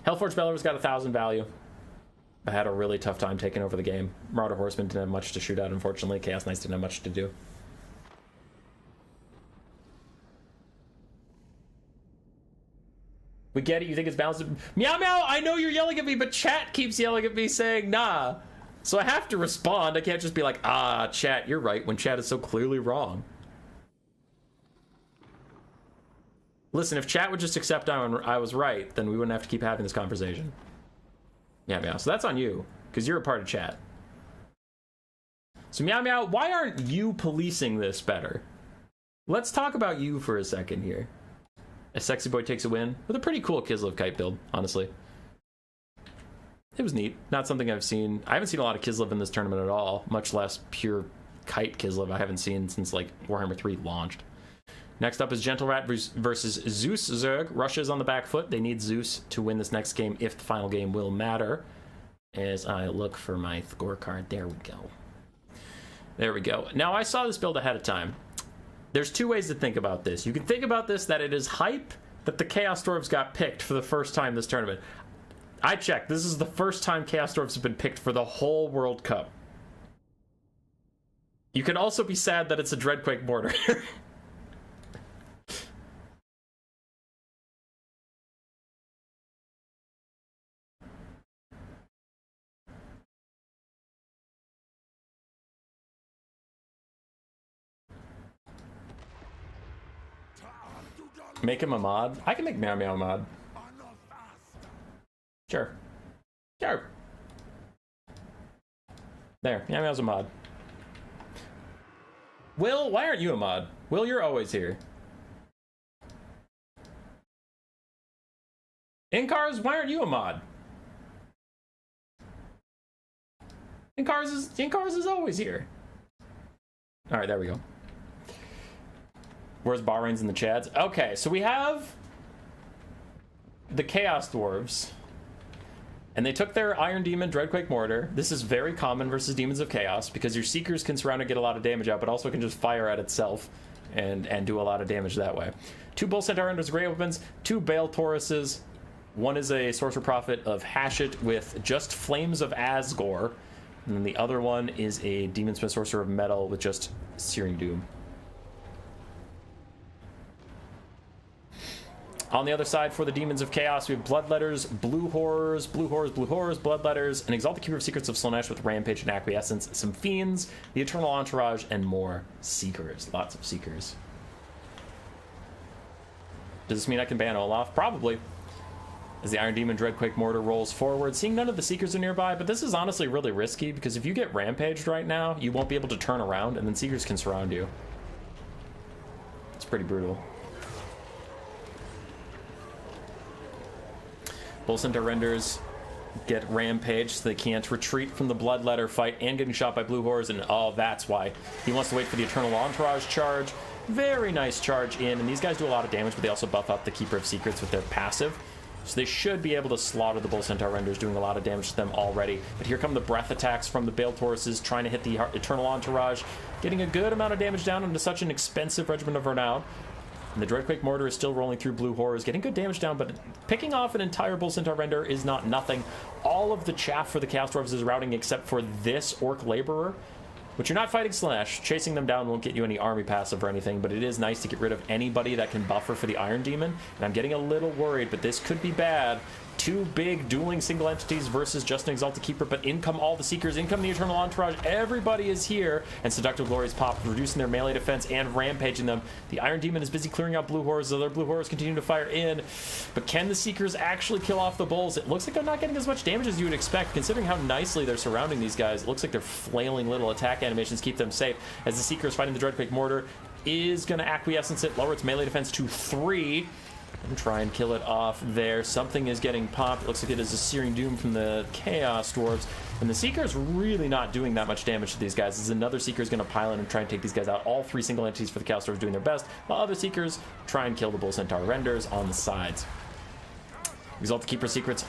Hellforged Bellower's got 1,000 value. I had a really tough time taking over the game. Marauder Horsemen didn't have much to shoot at, unfortunately. Chaos Knights didn't have much to do. We get it, you think it's balanced. Meow meow, I know you're yelling at me, but chat keeps yelling at me saying nah. So I have to respond. I can't just be like, ah, chat, you're right, when chat is so clearly wrong. Listen, if chat would just accept I was right, then we wouldn't have to keep having this conversation. Yeah, meow. So that's on you, because you're a part of chat. So meow meow, why aren't you policing this better? Let's talk about you for a second here. As Sexyboy takes a win with a pretty cool Kislev kite build, honestly. It was neat. Not something I've seen. I haven't seen a lot of Kislev in this tournament at all, much less pure kite Kislev I haven't seen since like Warhammer 3 launched. Next up is Gentle Rat versus Zeus Zerg. Russia's on the back foot. They need Zeus to win this next game if the final game will matter. As I look for my scorecard, there we go. There we go. Now, I saw this build ahead of time. There's two ways to think about this. You can think about this that it is hype that the Chaos Dwarves got picked for the first time this tournament. I checked. This is the first time Chaos Dwarves have been picked for the whole World Cup. You can also be sad that it's a Dreadquake Mortar. Make him a mod? I can make Meow Meow a mod. Sure. Sure. There, Meow Meow's a mod. Will, why aren't you a mod? Will, you're always here. Incars, why aren't you a mod? Incars is always here. Alright, there we go. Where's Bahrain's in the chads? Okay, so we have the Chaos Dwarves. And they took their Iron Demon Dreadquake Mortar. This is very common versus Demons of Chaos because your Seekers can surround and get a lot of damage out, but also can just fire at itself and do a lot of damage that way. 2 Bull Centaur Enders Great Weapons, 2 Bale Tauruses. One is a Sorcerer Prophet of Hashut with just Flames of Asgore. And then the other one is a Demon Smith Sorcerer of Metal with just Searing Doom. On the other side, for the Demons of Chaos, we have Bloodletters, Blue Horrors, Bloodletters, an Exalted Keeper of Secrets of Slaanesh with Rampage and Acquiescence, some Fiends, the Eternal Entourage, and more Seekers. Lots of Seekers. Does this mean I can ban Olaf? Probably. As the Iron Demon Dreadquake Mortar rolls forward, seeing none of the Seekers are nearby, but this is honestly really risky, because if you get Rampaged right now, you won't be able to turn around, and then Seekers can surround you. It's pretty brutal. Bull Centaur Renders get rampaged so they can't retreat from the Bloodletter fight and getting shot by Blue Horrors, and oh, that's why. He wants to wait for the Eternal Entourage charge. Very nice charge in, and these guys do a lot of damage, but they also buff up the Keeper of Secrets with their passive. So they should be able to slaughter the Bull Centaur Renders, doing a lot of damage to them already. But here come the breath attacks from the Bale Tauruses, trying to hit the Eternal Entourage, getting a good amount of damage down into such an expensive Regiment of Renown. And the Dreadquake Mortar is still rolling through Blue Horrors, getting good damage down, but picking off an entire Bull Centaur Render is not nothing. All of the chaff for the Chaos Dwarves is routing except for this Orc Laborer, which you're not fighting Slaanesh. Chasing them down won't get you any army passive or anything, but it is nice to get rid of anybody that can buffer for the Iron Demon. And I'm getting a little worried, but this could be bad. 2 big dueling single entities versus just an Exalted Keeper, but in come all the Seekers, in come the Eternal Entourage, everybody is here, and Seductive Glories pop, reducing their melee defense and rampaging them. The Iron Demon is busy clearing out Blue Horrors, the other Blue Horrors continue to fire in, but can the Seekers actually kill off the Bulls? It looks like they're not getting as much damage as you would expect, considering how nicely they're surrounding these guys. It looks like their flailing little attack animations keep them safe, as the Seekers fighting the Dreadquake Mortar is going to acquiescence it, lower its melee defense to 3, and try and kill it off there. Something is getting popped. It looks like it is a Searing Doom from the Chaos Dwarves. And the Seeker is really not doing that much damage to these guys. As another Seeker is going to pile in and try and take these guys out. All 3 single entities for the Chaos Dwarves doing their best, while other Seekers try and kill the Bull Centaur Renders on the sides. Exalted Keeper Secrets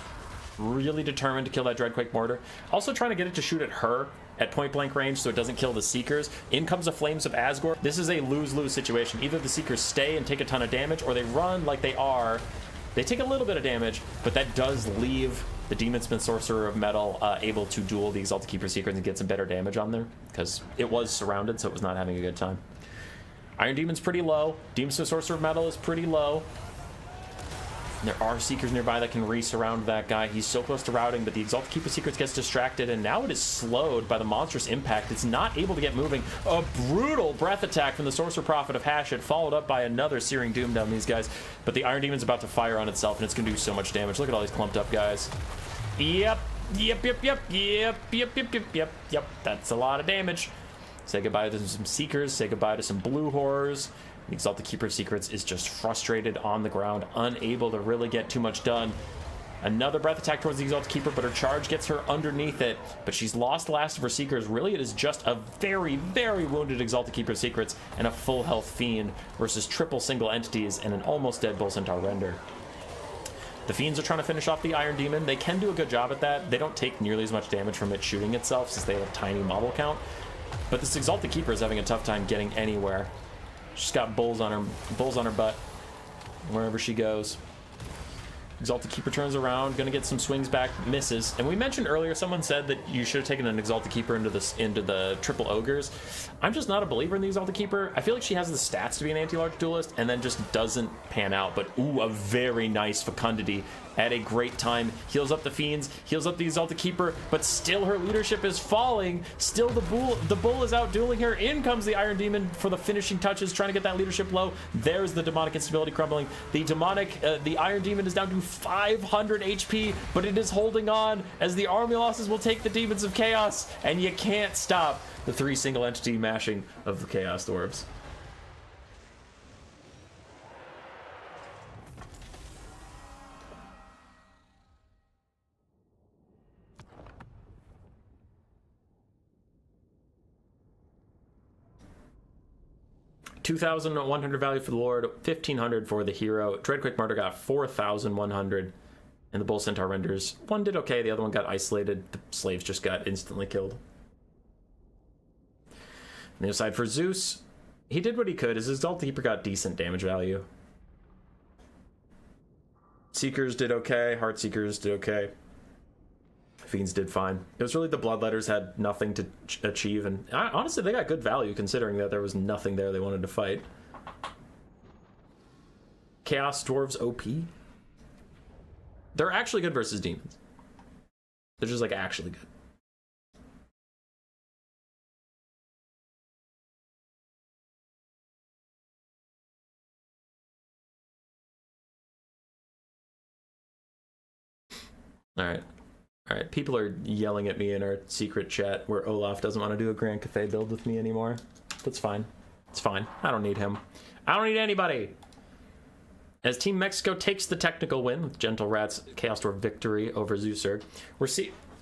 really determined to kill that Dreadquake Mortar. Also trying to get it to shoot at her at point blank range so it doesn't kill the Seekers. In comes the Flames of Asgore. This is a lose-lose situation. Either the Seekers stay and take a ton of damage, or they run like they are. They take a little bit of damage, but that does leave the Demon Smith Sorcerer of Metal able to duel the Exalted Keeper Secrets and get some better damage on there, because it was surrounded, so it was not having a good time. Iron Demon's pretty low. Demon Smith Sorcerer of Metal is pretty low. There are Seekers nearby that can re-surround that guy. He's so close to routing, but the Exalted Keeper Secrets gets distracted, and now it is slowed by the monstrous impact. It's not able to get moving. A brutal breath attack from the Sorcerer Prophet of Hashut, followed up by another Searing Doom down these guys. But the Iron Demon's about to fire on itself, and it's going to do so much damage. Look at all these clumped up guys. Yep. That's a lot of damage. Say goodbye to some Seekers. Say goodbye to some Blue Horrors. The Exalted Keeper Secrets is just frustrated on the ground, unable to really get too much done. Another breath attack towards the Exalted Keeper, but her charge gets her underneath it. But she's lost the last of her Seekers. Really, it is just a very, very wounded Exalted Keeper Secrets and a full health Fiend versus triple single entities and an almost dead Bull Centaur Render. The Fiends are trying to finish off the Iron Demon. They can do a good job at that. They don't take nearly as much damage from it shooting itself since they have a tiny model count. But this Exalted Keeper is having a tough time getting anywhere. She's got bulls on her butt wherever she goes. Exalted Keeper turns around, gonna get some swings back, misses. And we mentioned earlier, someone said that you should have taken an Exalted Keeper into the triple ogres. I'm just not a believer in the Exalted Keeper. I feel like she has the stats to be an anti-large duelist and then just doesn't pan out. But ooh, a very nice Fecundity at a great time. Heals up the Fiends, heals up the Exalted Keeper, but still her leadership is falling. Still the bull is out dueling her. In comes the Iron Demon for the finishing touches, trying to get that leadership low. There's the demonic instability crumbling. The Iron Demon is down to 500 HP, but it is holding on as the army losses will take the Demons of Chaos, and you can't stop the 3 single entity mashing of the Chaos Dwarves. $2,100 value for the Lord, $1,500 for the hero. Dreadquake Martyr got 4,100, and the Bull Centaur renders. One did okay, the other one got isolated. The slaves just got instantly killed. On the other side for Zeus, he did what he could. His Exalted Keeper got decent damage value. Seekers did okay, Heartseekers did okay. Fiends did fine. It was really the Bloodletters had nothing to achieve, and honestly, they got good value considering that there was nothing there they wanted to fight. Chaos Dwarves OP. They're actually good versus demons. They're just like actually good. All right, people are yelling at me in our secret chat where Olaf doesn't want to do a Grand Cathay build with me anymore. That's fine. It's fine. I don't need him. I don't need anybody. As Team Mexico takes the technical win with Gentle Rat's Chaos Dwarf victory over Zeuser.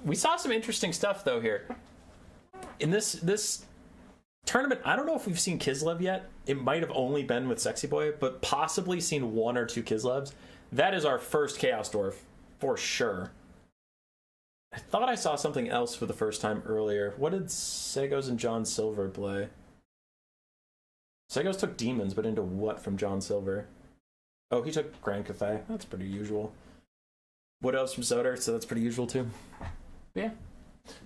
We saw some interesting stuff though here. In this tournament, I don't know if we've seen Kislev yet. It might have only been with Sexyboy, but possibly seen 1 or 2 Kislevs. That is our first Chaos Dwarf for sure. I thought I saw something else for the first time earlier. What did Cegoz and John Silver play? Cegoz took Demons, but into what from John Silver? Oh, he took Grand Cathay. That's pretty usual. What else from Soter? So that's pretty usual too. But yeah.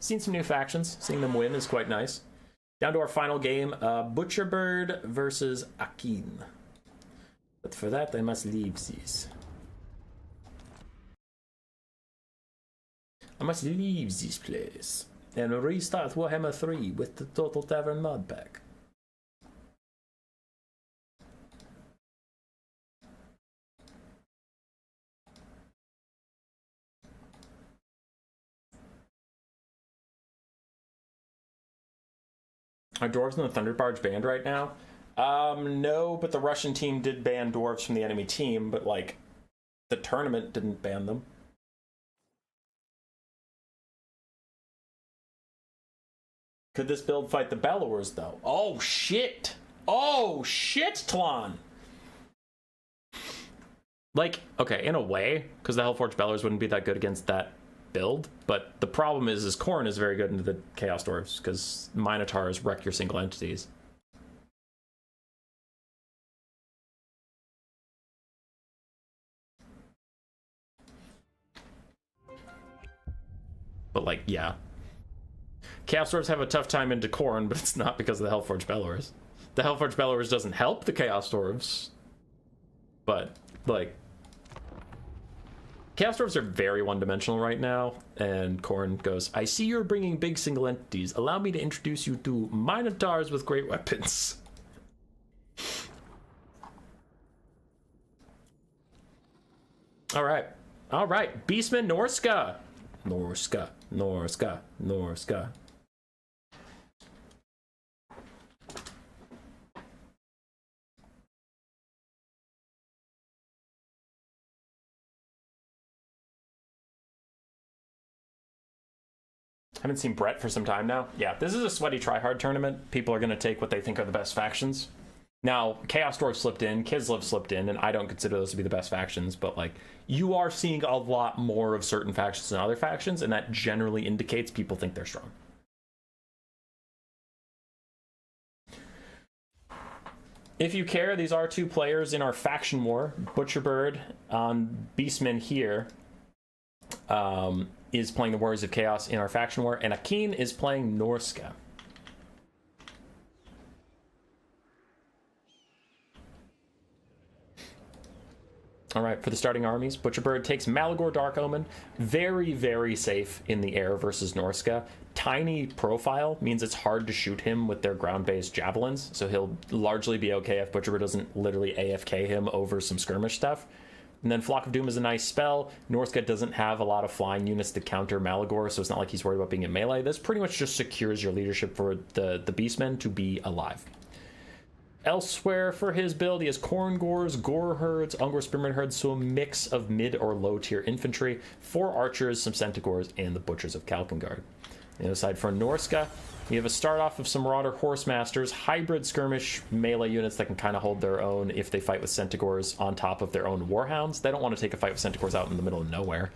Seen some new factions. Seeing them win is quite nice. Down to our final game. Butcherbird versus Akkeinn. But for that, I must leave these. I must leave this place and restart Warhammer 3 with the Total Tavern mod pack. Are dwarves in the Thunder Barge banned right now? No, but the Russian team did ban dwarves from the enemy team, but like the tournament didn't ban them. Could this build fight the Bellowers, though? Oh, shit! Oh, shit, Tlon! Like, okay, in a way, because the Hellforged Bellowers wouldn't be that good against that build, but the problem is Khorne is very good into the Chaos Dwarves, because Minotaurs wreck your single entities. But, like, yeah. Chaos Dwarves have a tough time into Khorne, but it's not because of the Hellforged Bellowers. The Hellforged Bellowers doesn't help the Chaos Dwarves, but, like, Chaos Dwarves are very one-dimensional right now, and Khorne goes, I see you're bringing big single entities. Allow me to introduce you to Minotaurs with great weapons. All right. Beastman Norska. Norska. Haven't seen Brett for some time now. Yeah, this is a sweaty tryhard tournament. People are going to take what they think are the best factions. Now, Chaos Dwarf slipped in, Kislev slipped in, and I don't consider those to be the best factions, but like, you are seeing a lot more of certain factions than other factions, and that generally indicates people think they're strong. If you care, these are two players in our faction war. Butcherbird on Beastman here is playing the Warriors of Chaos in our faction war, and Akkeinn is playing Norska. All right, for the starting armies, Butcherbird takes Malagor Dark Omen. Very, very safe in the air versus Norska. Tiny profile means it's hard to shoot him with their ground-based javelins, so he'll largely be okay if Butcherbird doesn't literally AFK him over some skirmish stuff. And then Flock of Doom is a nice spell. Norska doesn't have a lot of flying units to counter Malagor, so it's not like he's worried about being in melee. This pretty much just secures your leadership for the Beastmen to be alive. Elsewhere for his build, he has Khorne Gors, Gore Herds, Ungor Spearman Herds, so a mix of mid or low tier infantry, 4 archers, some Centaurs, and the Butchers of Kalkengard. On the other side for Norska, we have a start off of some Marauder Horsemasters, hybrid skirmish melee units that can kind of hold their own if they fight with Centaurs on top of their own Warhounds. They don't want to take a fight with Centaurs out in the middle of nowhere.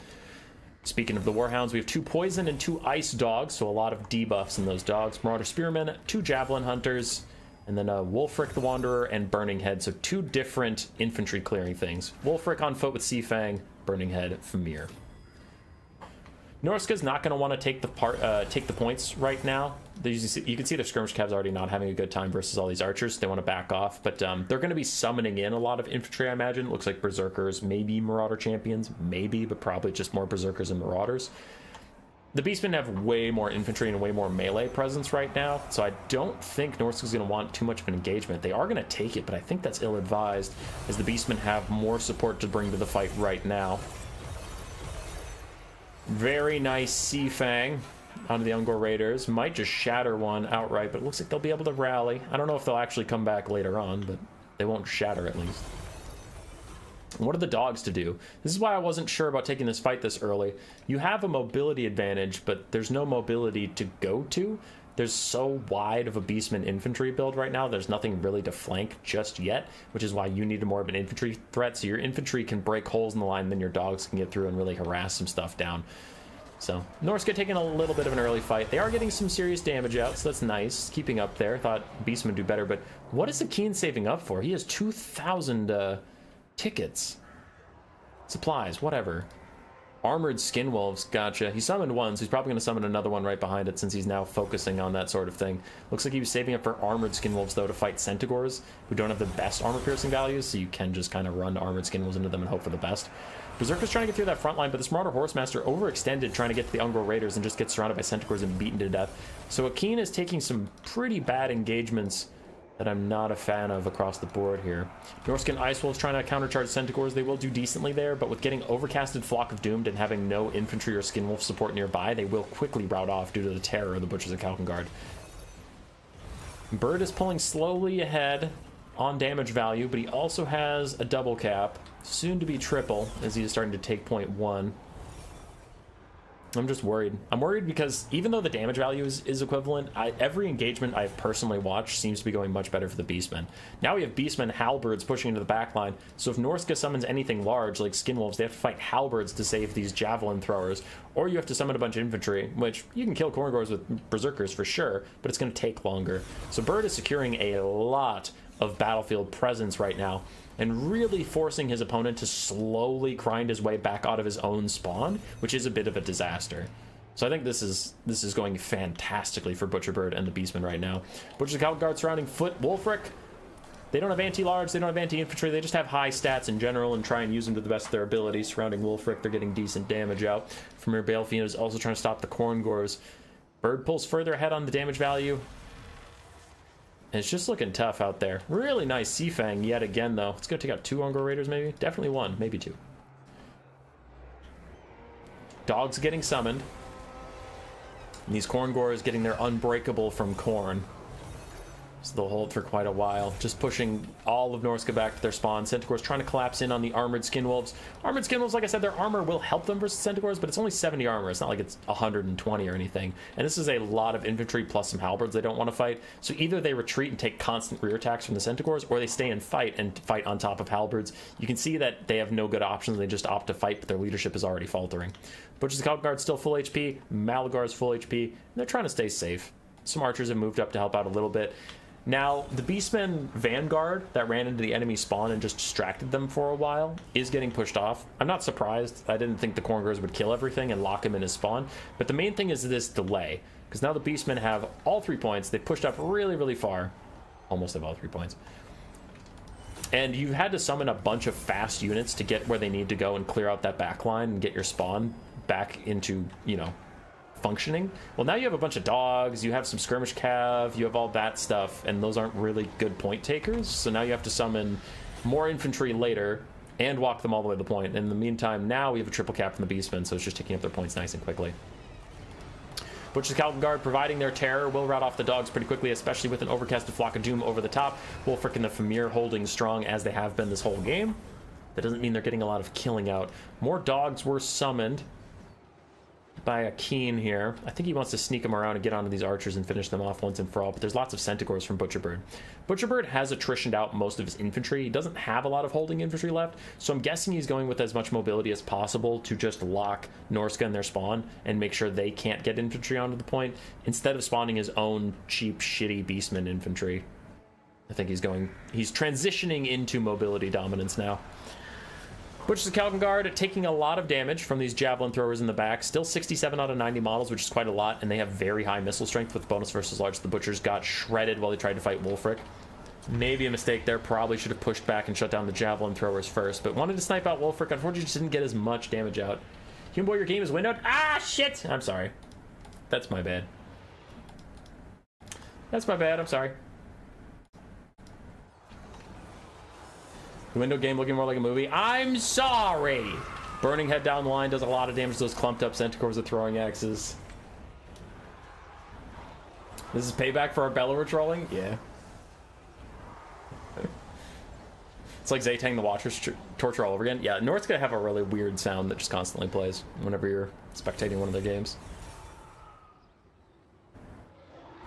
Speaking of the Warhounds, we have 2 poison and 2 ice dogs, so a lot of debuffs in those dogs. Marauder Spearmen, 2 Javelin Hunters, and then Wulfric the Wanderer and Burning Head, so 2 different infantry clearing things. Wulfric on foot with Seafang, Burning Head, Famir. Norska's not going to want to take the points right now. You can see their skirmish cabs already not having a good time versus all these archers. They want to back off, but they're going to be summoning in a lot of infantry, I imagine. It looks like Berserkers, maybe Marauder Champions, maybe, but probably just more Berserkers and Marauders. The Beastmen have way more infantry and way more melee presence right now, so I don't think Norska's going to want too much of an engagement. They are going to take it, but I think that's ill-advised, as the Beastmen have more support to bring to the fight right now. Very nice Seafang onto the Ungor Raiders. Might just shatter one outright, but it looks like they'll be able to rally. I don't know if they'll actually come back later on, but they won't shatter at least. And what are the dogs to do? This is why I wasn't sure about taking this fight this early. You have a mobility advantage, but there's no mobility to go to. There's so wide of a Beastman infantry build right now, there's nothing really to flank just yet, which is why you need more of an infantry threat, so your infantry can break holes in the line, and then your dogs can get through and really harass some stuff down. So, Norska taking a little bit of an early fight. They are getting some serious damage out, so that's nice. Keeping up there. Thought Beastman would do better, but what is Akkeinn saving up for? He has 2,000 tickets. Supplies, whatever. Armored Skin Wolves, gotcha. He summoned one, so he's probably going to summon another one right behind it since he's now focusing on that sort of thing. Looks like he was saving up for Armored Skin Wolves, though, to fight Centaurs, who don't have the best armor piercing values, so you can just kind of run Armored Skin Wolves into them and hope for the best. Berserker's trying to get through that front line, but this Marauder Horsemaster overextended trying to get to the Ungor Raiders and just gets surrounded by Centaurs and beaten to death. So Akkeinn is taking some pretty bad engagements that I'm not a fan of across the board here. Norskin Ice Wolves trying to countercharge Centaurs. They will do decently there, but with getting overcasted Flock of Doomed and having no infantry or Skin Wolf support nearby, they will quickly rout off due to the terror of the Butchers of Kalkengard. Bird is pulling slowly ahead on damage value, but he also has a double cap, soon to be triple, as he is starting to take point 1. I'm just worried. I'm worried because even though the damage value is equivalent, every engagement I've personally watched seems to be going much better for the Beastmen. Now we have Beastmen Halberds pushing into the backline, so if Norska summons anything large like Skin Wolves, they have to fight Halberds to save these Javelin throwers, or you have to summon a bunch of infantry, which you can kill Khorne Gors with Berserkers for sure, but it's going to take longer. So Bird is securing a lot of battlefield presence right now, and really forcing his opponent to slowly grind his way back out of his own spawn, which is a bit of a disaster. So I think this is going fantastically for Butcherbird and the Beastmen right now. Butcher's Kalkengard surrounding foot Wulfric. They don't have anti-large, they don't have anti-infantry, they just have high stats in general and try and use them to the best of their ability. Surrounding Wulfric, they're getting decent damage out. Famir Balefina is also trying to stop the Khorne Gors. Bird pulls further ahead on the damage value. And it's just looking tough out there. Really nice Seafang yet again, though. It's going to take out 2 Ungor Raiders, maybe? Definitely 1, maybe 2. Dogs getting summoned. And these Khorne Gors getting their Unbreakable from Khorne. So they'll hold for quite a while. Just pushing all of Norska back to their spawn. Centaurs trying to collapse in on the Armored Skin Wolves. Armored Skin Wolves, like I said, their armor will help them versus Centaurs, but it's only 70 armor. It's not like it's 120 or anything. And this is a lot of infantry plus some halberds they don't want to fight. So either they retreat and take constant rear attacks from the Centaurs, or they stay and fight on top of halberds. You can see that they have no good options. They just opt to fight, but their leadership is already faltering. Butcher's Kalkengard still full HP. Malagar's full HP. And they're trying to stay safe. Some archers have moved up to help out a little bit. Now, the Beastman Vanguard that ran into the enemy spawn and just distracted them for a while is getting pushed off. I'm not surprised. I didn't think the Corngers would kill everything and lock him in his spawn. But the main thing is this delay. Because now the Beastmen have all 3 points. They've pushed up really, really far. Almost have all 3 points. And you've had to summon a bunch of fast units to get where they need to go and clear out that back line and get your spawn back into, you know, functioning. Well, now you have a bunch of dogs, you have some skirmish cav, you have all that stuff, and those aren't really good point takers. So now you have to summon more infantry later and walk them all the way to the point. In the meantime, now we have a triple cap from the Beastmen, so it's just taking up their points nice and quickly. Butcher's Calvin Guard providing their terror will rout off the dogs pretty quickly, especially with an overcasted Flock of Doom over the top. Wolfric and the Famir holding strong as they have been this whole game. That doesn't mean they're getting a lot of killing out. More dogs were summoned by Akkeinn here. I think he wants to sneak them around and get onto these archers and finish them off once and for all, but there's lots of Cegoz from Butcherbird. Butcherbird has attritioned out most of his infantry. He doesn't have a lot of holding infantry left, so I'm guessing he's going with as much mobility as possible to just lock Norska in their spawn and make sure they can't get infantry onto the point, instead of spawning his own cheap, shitty Beastman infantry. I think he's transitioning into mobility dominance now. Butcher's Calvin Guard taking a lot of damage from these javelin throwers in the back. Still 67 out of 90 models, which is quite a lot, and they have very high missile strength with bonus versus large. The Butchers got shredded while they tried to fight Wolfric. Maybe a mistake there. Probably should have pushed back and shut down the javelin throwers first, but wanted to snipe out Wolfric. Unfortunately, just didn't get as much damage out. Human Boy, your game is windowed. Ah, shit! I'm sorry. That's my bad. That's my bad. I'm sorry. The window game looking more like a movie. I'm sorry! Burning head down the line does a lot of damage to those clumped up Centaurs with throwing axes. This is payback for our Bellower trolling? Yeah. It's like Zaytang the Watcher's torture all over again. Yeah, North's gonna have a really weird sound that just constantly plays whenever you're spectating one of their games.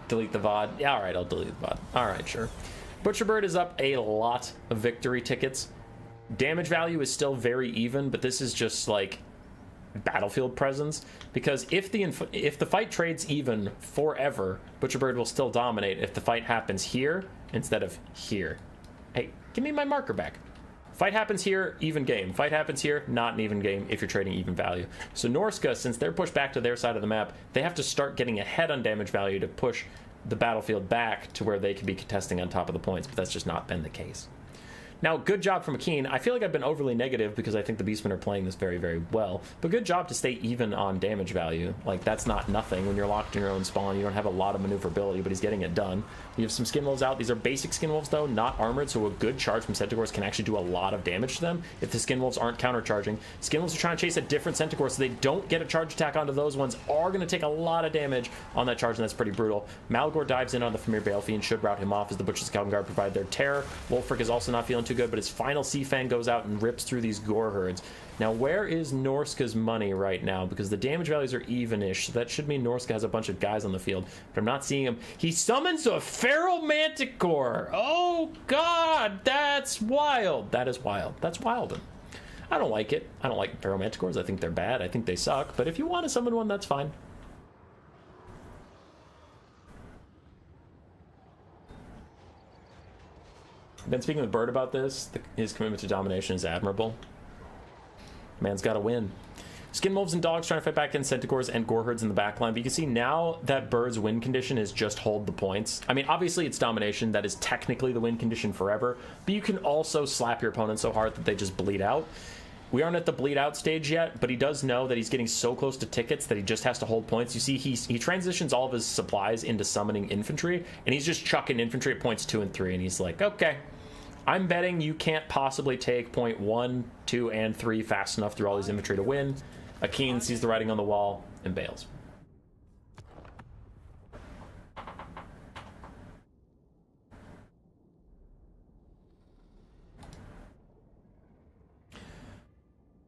Delete the VOD. Yeah, alright, I'll delete the VOD. Alright, sure. Butcherbird is up a lot of victory tickets. Damage value is still very even, but this is just like battlefield presence, because if the fight trades even forever, Butcherbird will still dominate if the fight happens here instead of here. Hey, give me my marker back. Fight happens here, even game. Fight happens here, not an even game if you're trading even value. So Norska, since they're pushed back to their side of the map, they have to start getting ahead on damage value to push the battlefield back to where they could be contesting on top of the points, but that's just not been the case. Now, good job from Akkeinn. I feel like I've been overly negative because I think the Beastmen are playing this very, very well. But good job to stay even on damage value. Like, that's not nothing. When you're locked in your own spawn, you don't have a lot of maneuverability, but he's getting it done. We have some Skin Wolves out. These are basic Skin Wolves, though, not armored, so a good charge from Centaurs can actually do a lot of damage to them if the Skin Wolves aren't countercharging. Skin Wolves are trying to chase a different Centaur, so they don't get a charge attack onto those ones, are going to take a lot of damage on that charge, and that's pretty brutal. Malgor dives in on the Famir Balefiend, should rout him off as the Butcher's Calvin Guard provide their terror. Wolfric is also not feeling too good, but his final Sea Fang goes out and rips through these gore herds. Now, where is Norska's money right now? Because the damage values are even-ish, so that should mean Norska has a bunch of guys on the field, but I'm not seeing him. He summons a Feral Manticore! Oh, God! That's wild! That is wild. That's wild. I don't like it. I don't like Feral Manticores. I think they're bad. I think they suck, but if you want to summon one, that's fine. Been speaking with Bird about this. His commitment to domination is admirable. Man's got to win. Skin Wolves and Dogs trying to fight back in Centaurs and Gore Herds in the backline. But you can see now that Bird's win condition is just hold the points. I mean, obviously it's domination. That is technically the win condition forever. But you can also slap your opponent so hard that they just bleed out. We aren't at the bleed out stage yet, but he does know that he's getting so close to tickets that he just has to hold points. You see, he transitions all of his supplies into summoning infantry, and he's just chucking infantry at points 2 and 3, and he's like, okay, I'm betting you can't possibly take point 1, 2, and 3 fast enough through all these infantry to win. Akkeinn sees the writing on the wall and bails.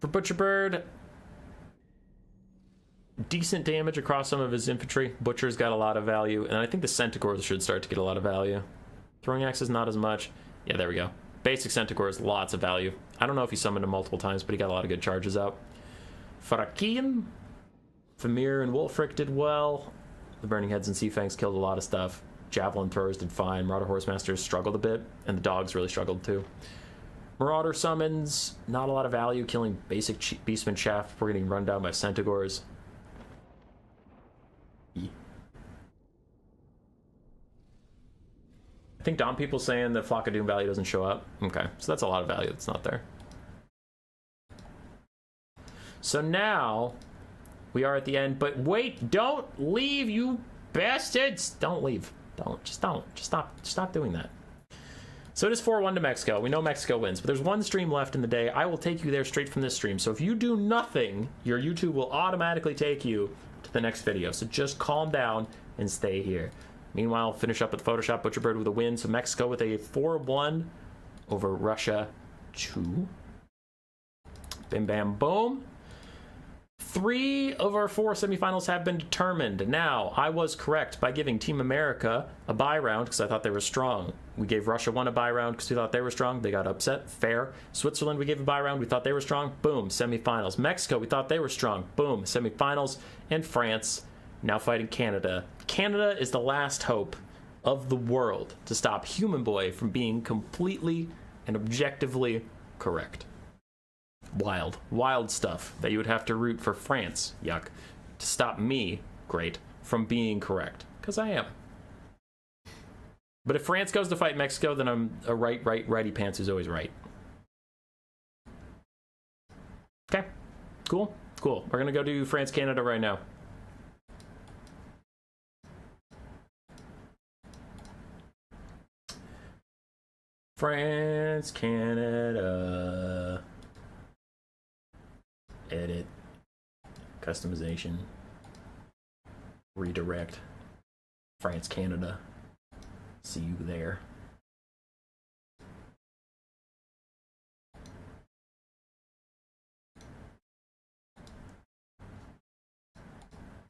For Butcherbird, decent damage across some of his infantry. Butcher's got a lot of value, and I think the Centaurs should start to get a lot of value. Throwing axes, not as much. Yeah, there we go. Basic Centaurs, lots of value. I don't know if he summoned him multiple times, but he got a lot of good charges out. For Akkeinn, Famir and Wolfric did well. The Burning Heads and Sea Fangs killed a lot of stuff. Javelin throwers did fine. Marauder Horsemasters struggled a bit, and the dogs really struggled too. Marauder summons, not a lot of value, killing basic Beastman Shaft before getting run down by Cegoz. I think Dom people saying that Flock of Doom value doesn't show up. Okay, so that's a lot of value that's not there. So now we are at the end, but wait, don't leave, you bastards! Don't leave. Just stop doing that. So it is 4-1 to Mexico. We know Mexico wins, but there's one stream left in the day. I will take you there straight from this stream. So if you do nothing, your YouTube will automatically take you to the next video. So just calm down and stay here. Meanwhile, finish up with Photoshop Butcherbird with a win. So Mexico with a 4-1 over Russia 2. Bim bam boom. 3 of our 4 semifinals have been determined. Now, I was correct by giving Team America a bye round because I thought they were strong. We gave Russia 1 a bye round because we thought they were strong. They got upset. Fair. Switzerland, we gave a bye round. We thought they were strong. Boom. Semifinals. Mexico, we thought they were strong. Boom. Semifinals. And France, now fighting Canada. Canada is the last hope of the world to stop Human Boy from being completely and objectively correct. Wild stuff that you would have to root for France, yuck, to stop me, great, from being correct, because I am. But if France goes to fight Mexico, then I'm a righty pants who's always right. Okay, cool. We're gonna go do France-Canada right now. France-Canada. Edit, customization, redirect, France, Canada. See you there.